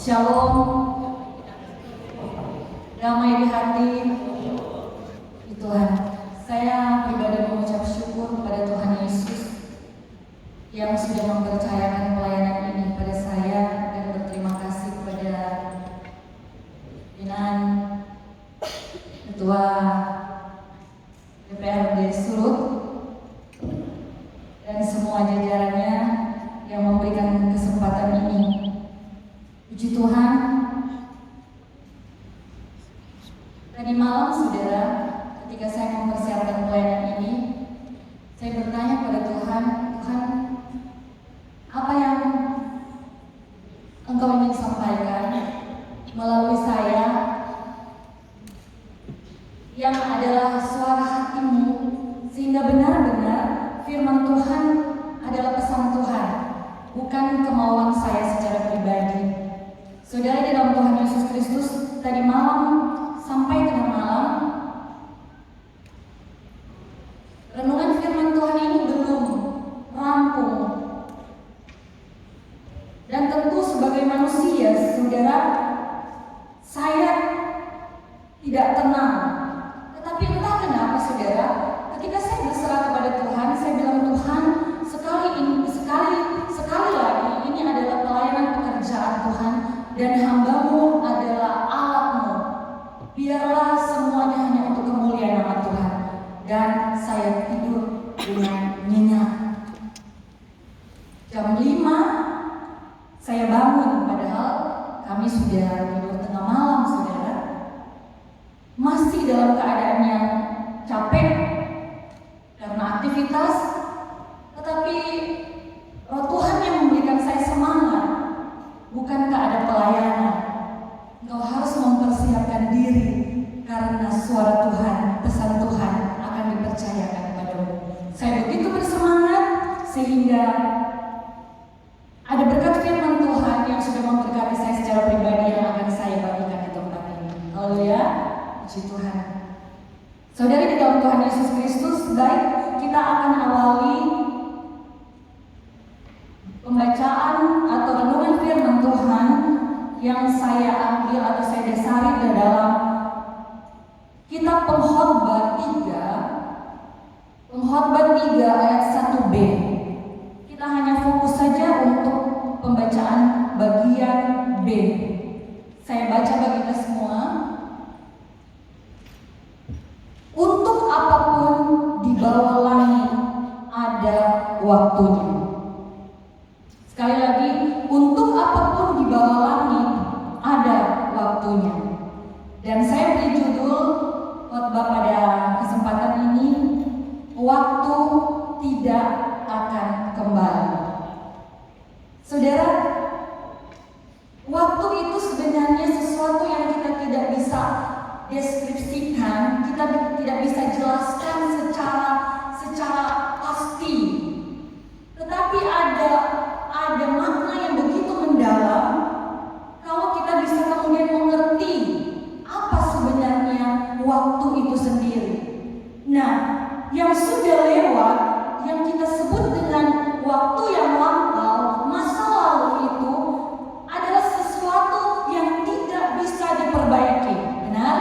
Shalom, damai di hati di Tuhan. Saya pribadi mengucap syukur kepada Tuhan Yesus yang sudah mempercayakan pelayanan ini pada saya, dan berterima kasih kepada pimpinan Ketua DPRD Surut dan semua jajarannya yang memberikan kesempatan ini. Puji Tuhan, tadi malam saudara, ketika saya mempersiapkan pelayanan ini, saya bertanya pada Tuhan, Tuhan, apa yang Engkau ingin sampaikan melalui saya yang adalah suara hatimu, sehingga benar-benar firman Tuhan adalah pesan Tuhan, bukan kemauan saya secara pribadi. Saudara di dalam Tuhan Yesus Kristus, tadi malam sampai tengah malam, renungan firman Tuhan ini belum rampung. Dan tentu sebagai manusia, saudara, saya tidak tenang. Tetapi entah kenapa saudara, ketika saya berserah kepada Tuhan, saya bilang, Tuhan, sekali lagi ini adalah pelayanan pekerjaan Tuhan, dan hamba-Mu adalah alat-Mu. Biarlah semuanya hanya untuk kemuliaan nama Tuhan. Dan saya tidur dengan nyenyak. Jam 5 saya bangun, padahal kami sudah tidur tengah malam, saudara. Masih dalam keadaan yang capek karena aktivitas, tetapi Roh Tuhan yang memberikan saya semangat. Bukankah ada pelayanan? Engkau harus mempersiapkan diri, karena suara Tuhan, pesan Tuhan akan dipercayakan kepadamu. Saya begitu bersemangat sehingga ada berkat firman Tuhan yang sudah memberkati saya secara pribadi yang akan saya bagikan di tempat ini. Haleluya, puji Tuhan. Saudara di dalam Tuhan Yesus Kristus, baik, kita akan awali pembacaan atau renungan firman Tuhan yang saya ambil atau saya dasari di dalam kitab Pengkhotbah 3 ayat 1b. Kita hanya fokus saja untuk pembacaan bagian B. Saya baca bagi kita semua. Untuk apapun di bawah langit ada waktunya. Sekali lagi, untuk apapun di bawah langit ada waktunya. Dan saya beri judul khotbah pada kesempatan ini, waktu tidak akan kembali. Saudara, waktu itu sebenarnya sesuatu yang kita tidak bisa deskripsikan, kita tidak bisa jelaskan secara pasti. Tetapi ada makna yang begitu mendalam kalau kita bisa kemudian mengerti apa sebenarnya waktu itu sendiri. Nah, yang sudah lewat, yang kita sebut dengan waktu yang lampau, masa lalu itu adalah sesuatu yang tidak bisa diperbaiki. Benar?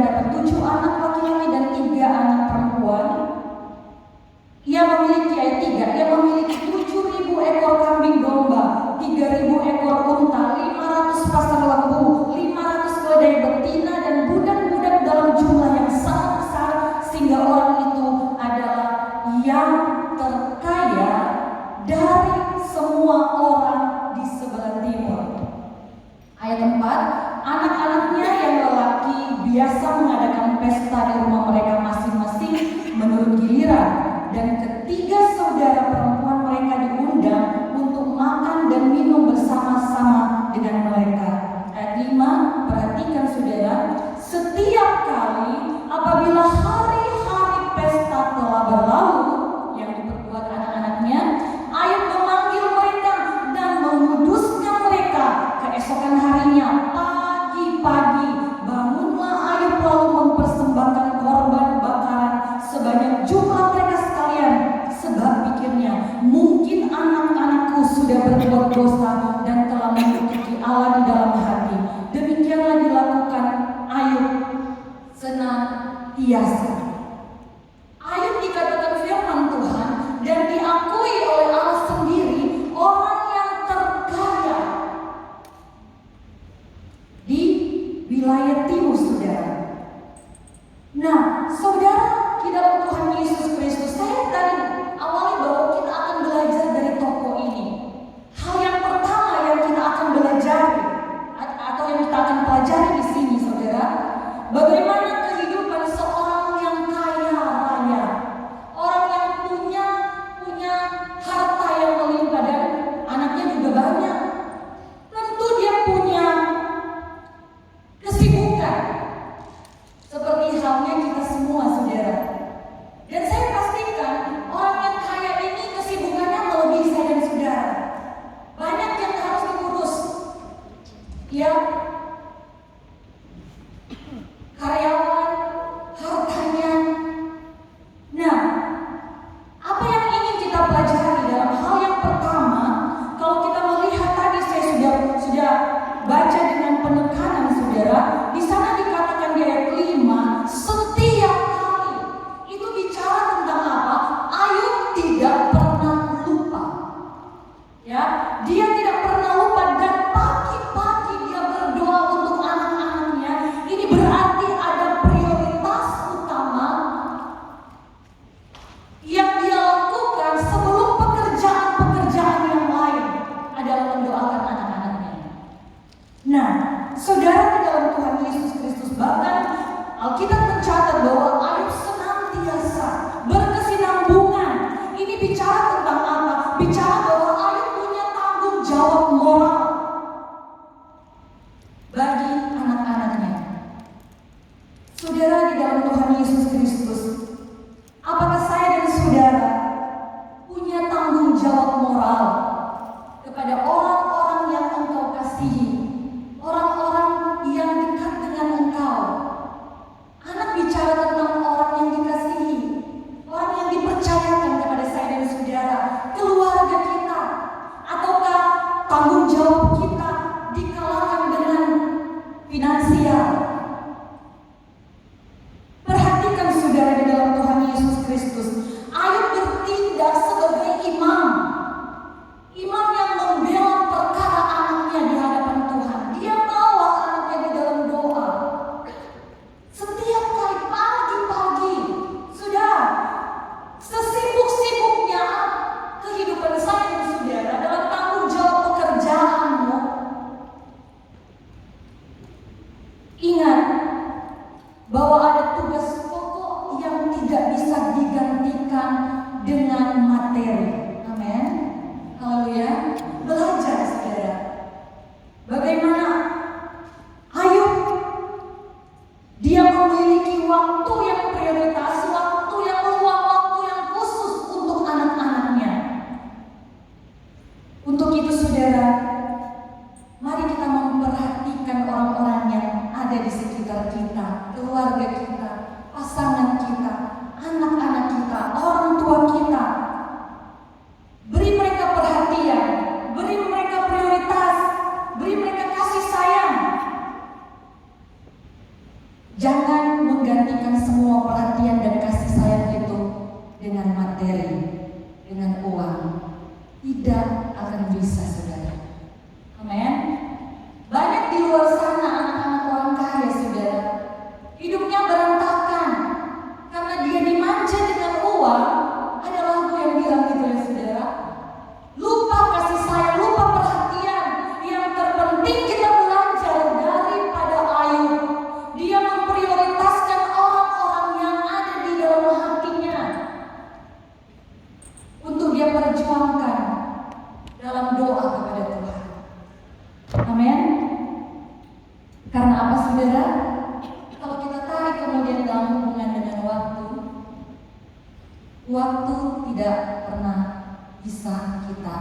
dapat 7 anak laki-laki dan 3 anak perempuan. Ia memiliki ayat 3, ia memiliki 7.000 ekor kambing domba, 3.000 ekor unta, 500 pasang lembu, 500 keledai betina dan budak-budak dalam jumlah yang sangat besar, sehingga orang itu adalah yang terkaya dari semua orang di sebelah timur. Ayat 4, anak-anaknya yang lelaki biasa mengadakan pesta di rumah mereka masing-masing menurut giliran, dan ketiga saudara perempuan mereka diundang untuk makan dan minum bersama-sama dengan mereka. Ayat 5, perhatikan saudara, setiap kali apabila hari-hari pesta telah berlalu yang diperbuat anak-anaknya, Ayub memanggil mereka dan menguduskan mereka. Keesokan harinya pagi-pagi bangunlah Ayub lalu mempersembahkan korban bakaran sebanyak jumlah mereka sekalian, sebab pikirnya mungkin anak-anakku sudah berbuat dosa dan telah mengutuki Allah di dalam hati. Demikianlah dilakukan Ayub senantiasa. Ayub dikatakan firman Tuhan dan diakui oleh Allah sendiri orang yang terkaya di wilayah timur, saudara. Nah, saudara, di dalam Tuhan Yesus Kristus, saya tadi awalnya bahwa kita akan belajar dari tokoh ini. Hal yang pertama yang kita akan belajar atau yang kita akan pelajari di sini, saudara, bagaimana kehidupan seorang yang kaya raya, orang yang punya harta yang melimpah dan anaknya juga banyak. Tentu dia punya kesibukan seperti halnya kita semua, saudara. Dan saya pastikan orang yang kaya ini kesibukannya melebihi saya dan saudara. Banyak yang harus diurus, ya, karyawan, hartanya. Nah, apa yang ingin kita pelajari dalam hal yang pertama, kalau kita melihat tadi saya sudah baca dengan penekanan, saudara, di sana dikatakan di ayat 5, setiap kali. Itu bicara tentang apa? Ayub tidak pernah lupa. Ya, dia tidak pernah lupa dan pagi-pagi dia berdoa untuk anak-anaknya. Ini berarti ada prioritas utama yang dia lakukan sebelum pekerjaan-pekerjaan yang lain adalah mendoakan anak-anaknya. Nah, saudara, di dalam Tuhan Yesus Kristus, bahkan Alkitab mencatat bahwa Ayub senantiasa berkesinambungan. Ini bicara tentang apa? Bicara bahwa Ayub punya tanggung jawab moral bagi anak-anaknya. Saudara, di dalam Tuhan Yesus Kristus, apakah saya dan saudara punya tanggung jawab moral kepada orang-orang yang engkau kasihi, orang-orang yang dekat dengan engkau? Anak bicara tentang orang yang dikasihi, orang yang dipercayakan kepada saya dan saudara, keluarga kita. Ataukah tanggung jawab kita dikalahkan dengan finansial? Perhatikan saudara, di dalam Tuhan Yesus Kristus, Ayub bertindak sebagai imam yang membela perkara anaknya di hadapan Tuhan. Dia bawa anaknya di dalam doa setiap kali pagi-pagi. Sudah sesibuk-sibuknya kehidupan saya dan saudara dalam tanggung jawab pekerjaanmu, ingat bahwa ada tugas pokok yang tidak bisa digantikan dengan materi. Amin. Haleluya. Belajar, saudara, bagaimana Ayub, dia memiliki waktu yang prioritas, waktu yang luang, waktu yang khusus untuk anak-anaknya. Untuk itu, saudara, mari kita memperhatikan orang-orang yang ada di sekitar kita, keluarga kita, pasangan kita, anak-anak kita, orang tua kita. Beri mereka perhatian, beri menggantikan semua perhatian dan kasih sayang itu dengan materi, dengan uang. Tidak akan bisa, saudara. Amin. Banyak di luar sana anak-anak orang kaya, saudara, hidupnya berantakan karena dia dimanja dengan uang. Ada lagu yang bilang gitu ya, saudara, lupa kasih sayang, lupa perhatian. Yang terpenting kita belajar daripada Ayub. Dia memprioritaskan orang-orang yang ada di dalam hatinya untuk dia perjuangkan dalam doa kepada Tuhan. Amin. Karena apa, saudara? Kalau kita tarik kemudian dalam hubungan dengan waktu tidak pernah bisa kita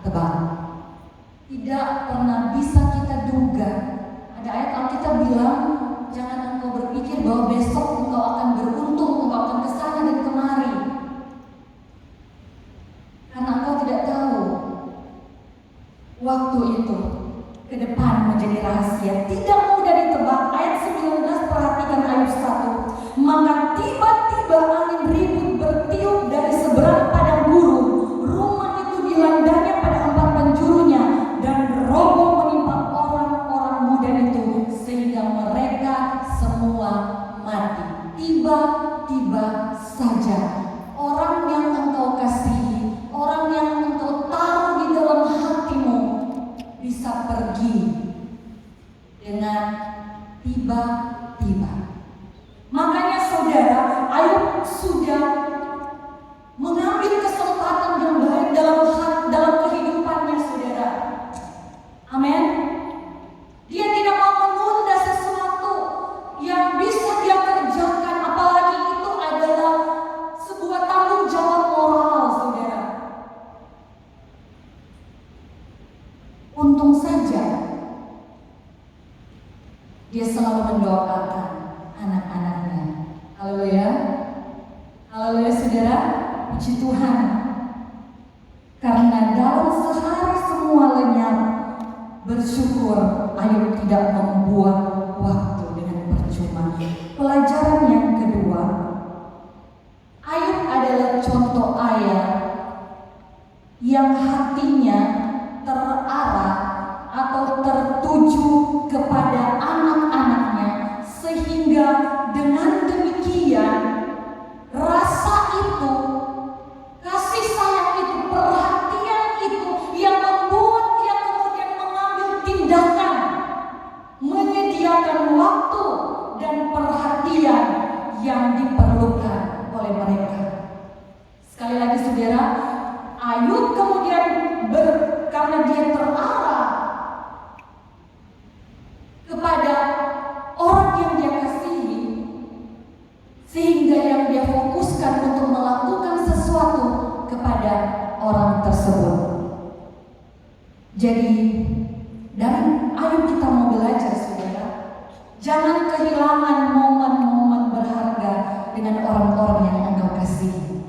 tebak, tidak pernah bisa kita duga. Ada ayat Alkitab bilang, jangan engkau berpikir bahwa besok engkau akan beruntung, engkau akan kesana dan kemari, karena engkau tidak tahu waktu itu ke depan menjadi rahasia, tidak mudah ditebak. Ayat 19, perhatikan Ayub 1. Maka tiba-tiba angin ribut bertiup dari seberang padang gurun, rumah itu dilandanya pada 4 penjurunya, dan roboh menimpa orang-orang muda itu, sehingga mereka semua mati. Tiba-tiba saja orang yang engkau kasihi, orang yang engkau taruh di dalam hatimu, bisa pergi dengan tiba-tiba. Makanya saudara, Ayub sudah mengambil kesempatan yang baik dalam kehidupannya, saudara. Amin. Dia tidak mau menunda sesuatu yang bisa dia kerjakan, apalagi itu adalah sebuah tanggung jawab moral, saudara. Untung saja dia selalu mendoakan anak-anaknya. Haleluya. Haleluya, saudara. Puji Tuhan. Karena dalam sehari semua lenyap, bersyukur Ayub tidak membuang waktu dengan percuma. Pelajaran yang kedua, Ayub adalah contoh ayah yang hatinya terarah atau tertuju kepada anak-anaknya, sehingga dengan demikian rasa itu, kasih sayang itu, perhatian itu yang membuat dia kemudian mengambil tindakan, menyediakan waktu dan perhatian yang diperlukan oleh mereka. Sekali lagi, saudara, Ayub kemudian karena dia terarah kepada orang yang dia kasihi, sehingga yang dia fokuskan untuk melakukan sesuatu kepada orang tersebut. Jadi dari Ayub kita mau belajar, saudara, jangan kehilangan momen-momen berharga dengan orang-orang yang engkau kasihi.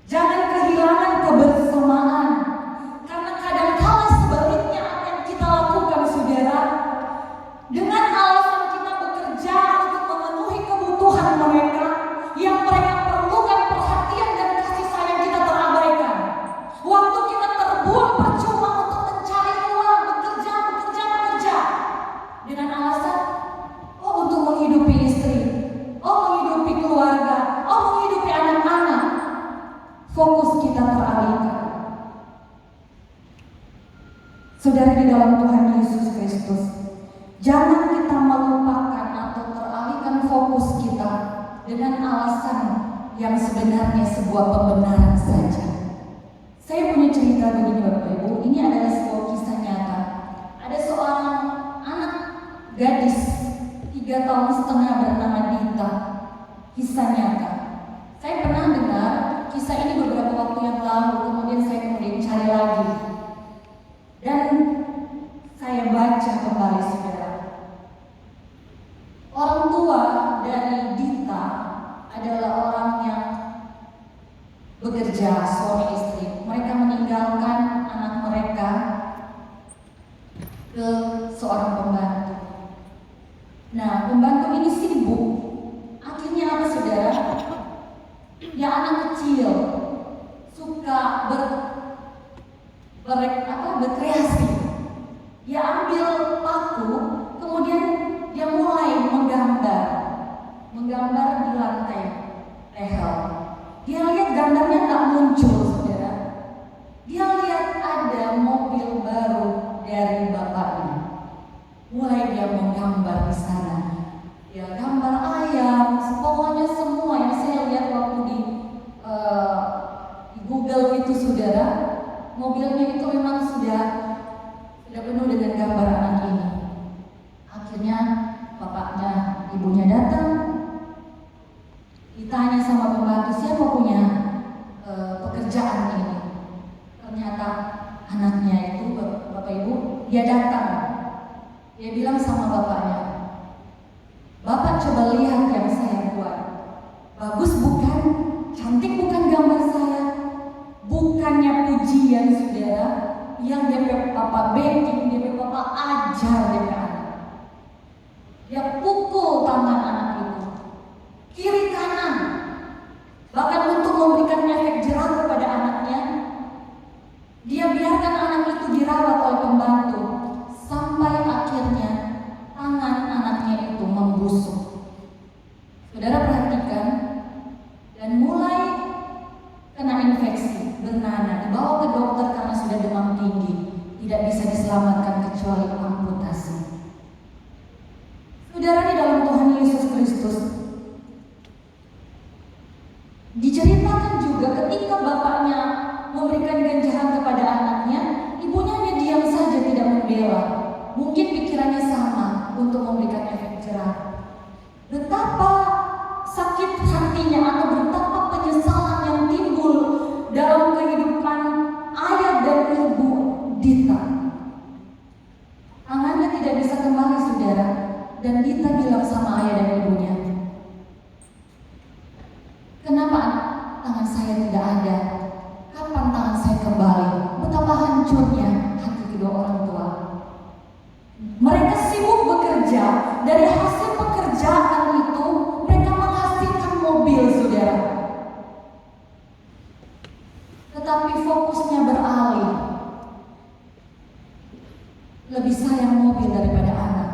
Jangan kehilangan kebersamaan. Kadang-kala sebaliknya apa yang kita lakukan, saudara, dengan alasan kita bekerja untuk memenuhi kebutuhan mereka, yang mereka perlukan perhatian dan kasih sayang, kita terabaikan. Waktu kita terbuang percuma untuk mencari uang, bekerja, dengan alasan, untuk menghidupi istri, menghidupi keluarga, menghidupi anak-anak. Fokus kita teralihkan. Saudara di dalam Tuhan Yesus Kristus, jangan kita melupakan atau teralihkan fokus kita dengan alasan yang sebenarnya sebuah pembenaran saja. Saya punya cerita begini, Bapak Ibu. Ini adalah sebuah kisah nyata. Ada seorang anak gadis 3,5 tahun bernama Dita. Kisah nyata. Saya pernah dengar kisah ini beberapa waktu yang lalu, kemudian saya cari lagi. Dan saya baca kembali, saudara. Orang tua dari Dita adalah orang yang bekerja, suami istri. Mereka meninggalkan anak mereka ke seorang pembantu. Nah, pembantu ini sibuk. gambar di lantai rehel. Dia lihat gambarnya tak muncul, saudara. Dia lihat ada mobil baru dari bapaknya. Mulai dia menggambar di sana. Dia gambar ayam, pokoknya semua yang saya lihat waktu di Google itu, saudara. Mobilnya itu memang sudah penuh dengan gambar anak ini. Akhirnya bapaknya, ibunya datang, ditanya sama pembantu, siapa punya pekerjaan ini. Ternyata anaknya itu, bapak ibu, dia datang. Dia bilang sama bapaknya, "Bapak coba lihat yang saya buat. Bagus bukan? Cantik bukan gambar saya?" Bukannya pujian, saudara, yang dia papa backing, dia papa ajar dia anak. Dia pukul tangan anak itu, kiri kanan, bahkan untuk memberikan efek jerah kepada anaknya. Dia biarkan anak itu dirawat oleh pembantu sampai akhirnya tangan anaknya itu membusuk. Saudara perhatikan, dan mulai kena infeksi, bernanah, dibawa ke dokter karena sudah demam tinggi, tidak bisa diselamatkan kecuali amputasi. Saudara, di dalam Tuhan Yesus Kristus diceritakan juga ketika bapaknya memberikan ganjaran kepada anaknya, ibunya hanya diam saja, tidak membela. Mungkin pikirannya sama untuk memberikan efek jerah. Betapa sakit hatinya atau betapa penyesalan yang timbul dalam kehidupan ayah dan ibu Dita. Tangannya tidak bisa kembali, saudara. Dan Dita bilang sama ayah dan ibunya, "Kenapa tangan saya tidak ada? Kapan tangan saya kembali?" Betapa hancurnya hati kedua orang tua. Mereka sibuk bekerja. Dari hasil pekerjaan itu mereka menghasilkan mobil, saudara. Tetapi fokusnya beralih. Lebih sayang mobil daripada anak.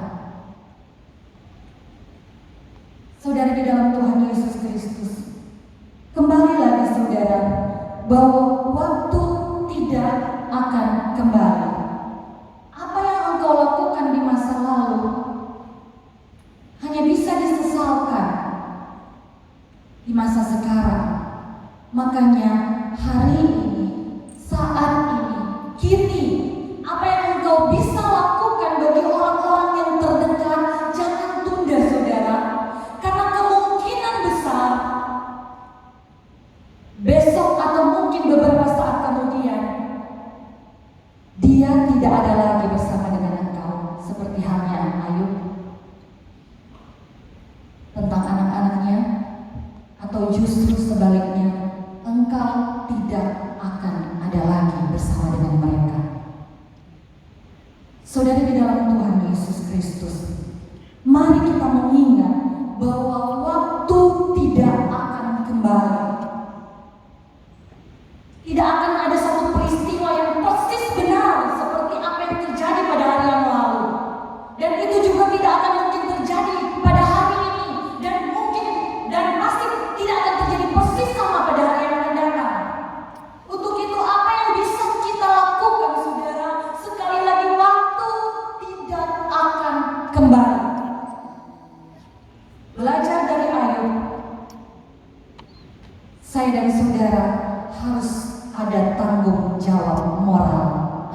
Saudara, di dalam Tuhan Yesus Kristus, kembali lagi saudara, bahwa waktu tidak akan kembali. Apa yang engkau lakukan di masa lalu hanya bisa disesalkan di masa sekarang. Makanya hari ini, saat ini, kini, apa yang engkau bisa lakukan bagi orang-orang yang terdekat, jangan tunda, saudara. Karena kemungkinan besar besok atau mungkin beberapa saat kemudian dia tidak ada lagi bersama dengan engkau, seperti halnya Ayub tentang anak-anaknya, atau justru sebaliknya, engkau tidak akan ada lagi bersama dengan mereka. Saudara, di dalam Tuhan Yesus Kristus, mari kita mengingat bahwa waktu tidak akan kembali. Tidak akan ada satu peristiwa yang persis benar seperti apa yang terjadi pada hari yang lalu. Dan itu juga tidak akan mungkin terjadi pada hari ini. Dan mungkin dan pasti tidak akan terjadi persis sama pada hari yang akan datang. Untuk itu, apa yang bisa kita lakukan, saudara? Sekali lagi, waktu tidak akan kembali. Belajar dari Ayub, saya dan saudara harus ada tanggung jawab moral.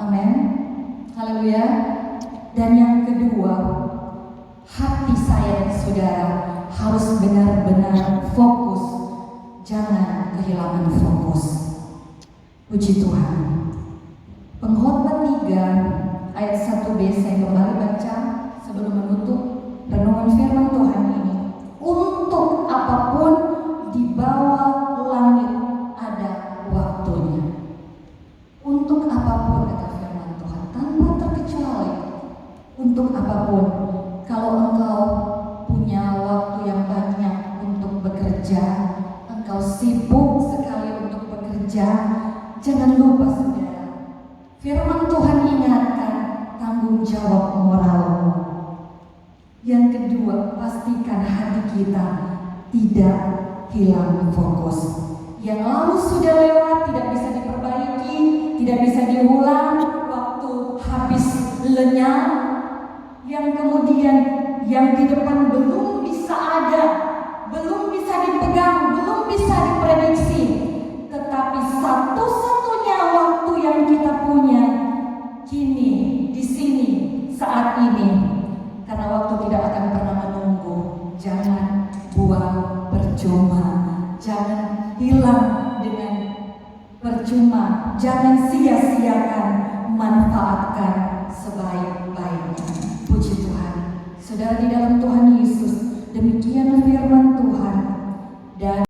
Amin. Haleluya. Dan yang kedua, hati saya dan saudara harus benar-benar fokus. Jangan kehilangan fokus. Puji Tuhan. Pengkhotbah 3 ayat 1b, saya kembali baca sebelum menutup renungan firman Tuhan ini. Untuk apapun di bawah langit ada waktunya. Untuk apapun, kata firman Tuhan, tanpa terkecuali. Untuk apapun. Kalau engkau punya waktu yang banyak untuk bekerja, engkau sibuk sekali untuk bekerja, jangan lupa, saudara, firman Tuhan ingatkan tanggung jawab moral. Yang kedua, pastikan hati kita tidak hilang fokus. Yang lalu sudah lewat, tidak bisa diperbaiki, tidak bisa diulang, waktu habis lenyap. Yang kemudian yang di depan belum bisa ada, belum bisa dipegang, belum bisa diprediksi. Tetapi satu-satunya waktu yang kita punya kini, di sini, saat ini. Karena waktu tidak akan pernah menunggu. Jangan buang percuma, jangan hilang dengan percuma, jangan sia-siakan, manfaatkan sebaik-baiknya. Puji Tuhan. Saudara di dalam Tuhan Yesus, demikian firman Tuhan. Dan